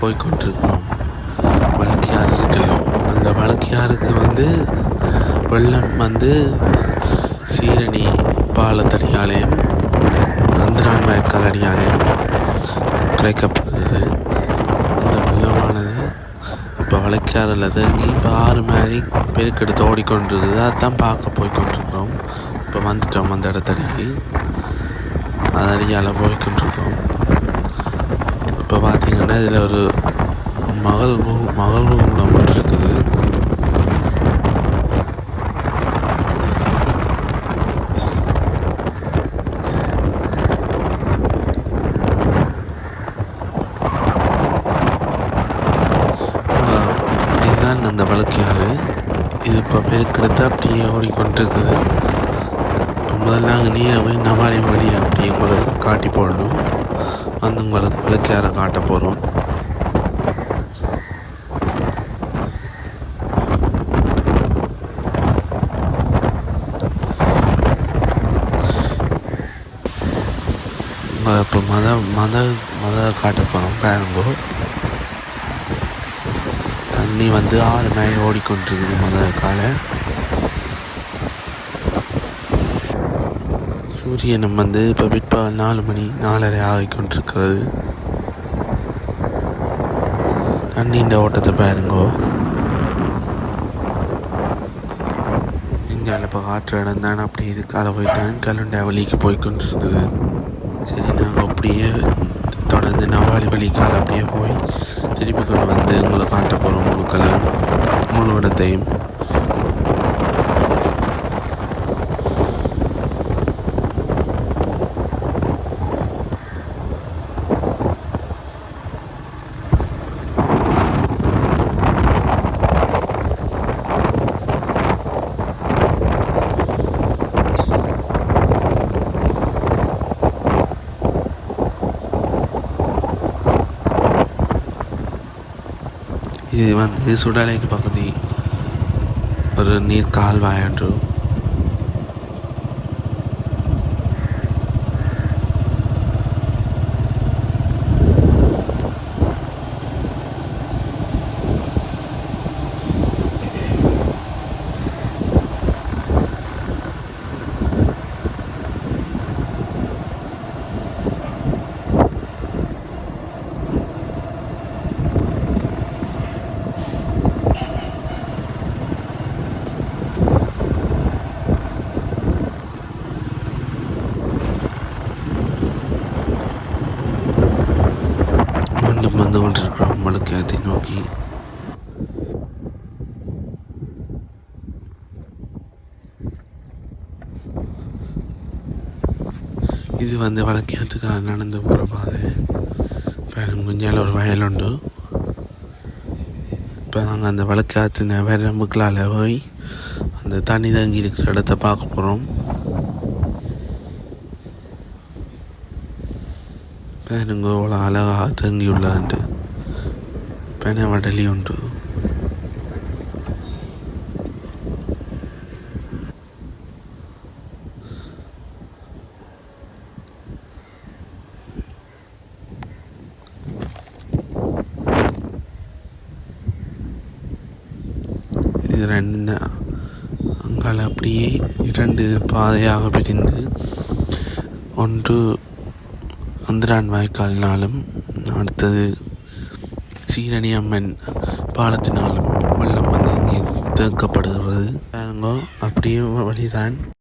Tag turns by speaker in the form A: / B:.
A: போய்கொண்டிருக்கிறோம். வழக்கியாறு இருக்கலாம். அந்த வழக்கியாருக்கு வெள்ளம் சீரணி பாலத்தடியாலையும் நந்திரான் வயக்கால் அடியாலையும் கிடைக்கப்படுகிறது. இந்த வெள்ளமானது இப்போ வழக்கியாறில் தேங்கி இப்போ ஆறு மாதிரி பெருக்கெடுத்து ஓடிக்கொண்டிருக்குது. அதான் பார்க்க போய்கொண்டிருக்கிறோம். இப்போ வந்துட்டோம் அந்த இடத்தடிக்கு. அதடியால் போய்கொண்டிருக்கோம். இப்போ பார்த்தீங்கன்னா இதில் ஒரு மகள்வு கூடம் ஒன்று இருக்குது. இதுதான் அந்த வழக்கியாறு. இது இப்போ பெருக்கெடுத்து அப்படியே ஓடிக்கொண்டிருக்குது. இப்போ முதல்ல நாங்கள் நீரை போய் நவாலி வழி அப்படியே உங்களுக்கு காட்டி போடணும். உங்களுக்கு வழக்கியாரை காட்ட போகிறோம். இப்போ மத காட்ட போகிறோம். பாருங்கோ, தண்ணி ஆறு மேலே ஓடிக்கொண்டிருக்குது. காலை சூரியனும் இப்போ பிற்பகல் 4 மணி 4:30 ஆகிக்கொண்டிருக்கிறது. தண்ணியின் ஓட்டத்தை பாருங்கோ. இந்தியாவில் இப்போ காற்று இடம் தானே அப்படி இதுக்கால போய் தான் கல்லுண்டா வழிக்கு போய்கொண்டிருக்குது. சரி, நாங்கள் அப்படியே தொடர்ந்து நவாலி வழிக்கால் அப்படியே போய் திருப்பி கொண்டு உங்களை காட்ட போகிறோம். முழு இடத்தையும். இது சுடலைக்கு பகுதி ஒரு நீர் கால்வாய் ஒன்று. மீண்டும் வந்து கொண்டிருக்கிறோம் வழக்கியாத்தை நோக்கி. இது வழக்கியாத்துக்காக நடந்து போகிற பாதை. குஞ்சால ஒரு வயல் உண்டு. இப்போ நாங்கள் அந்த வழக்கியாத்து வரம்புக்களால் போய் அந்த தண்ணி தங்கி இருக்கிற இடத்த பார்க்க போகிறோம். பேருங்க அவ்வளோ அழகாக தங்கி உள்ளாண்டு பென வடலி உண்டு. இது ரெண்டு அங்கால அப்படியே 2 பாதையாக பிரிந்து, ஒன்று நந்திரான் வாய்க்காலினாலும் அடுத்தது சீரணி அம்மன் பாலத்தினாலும் வெள்ளம் இங்கே தேக்கப்படுகிறது. பாருங்கோ, அப்படியே வழிதான்.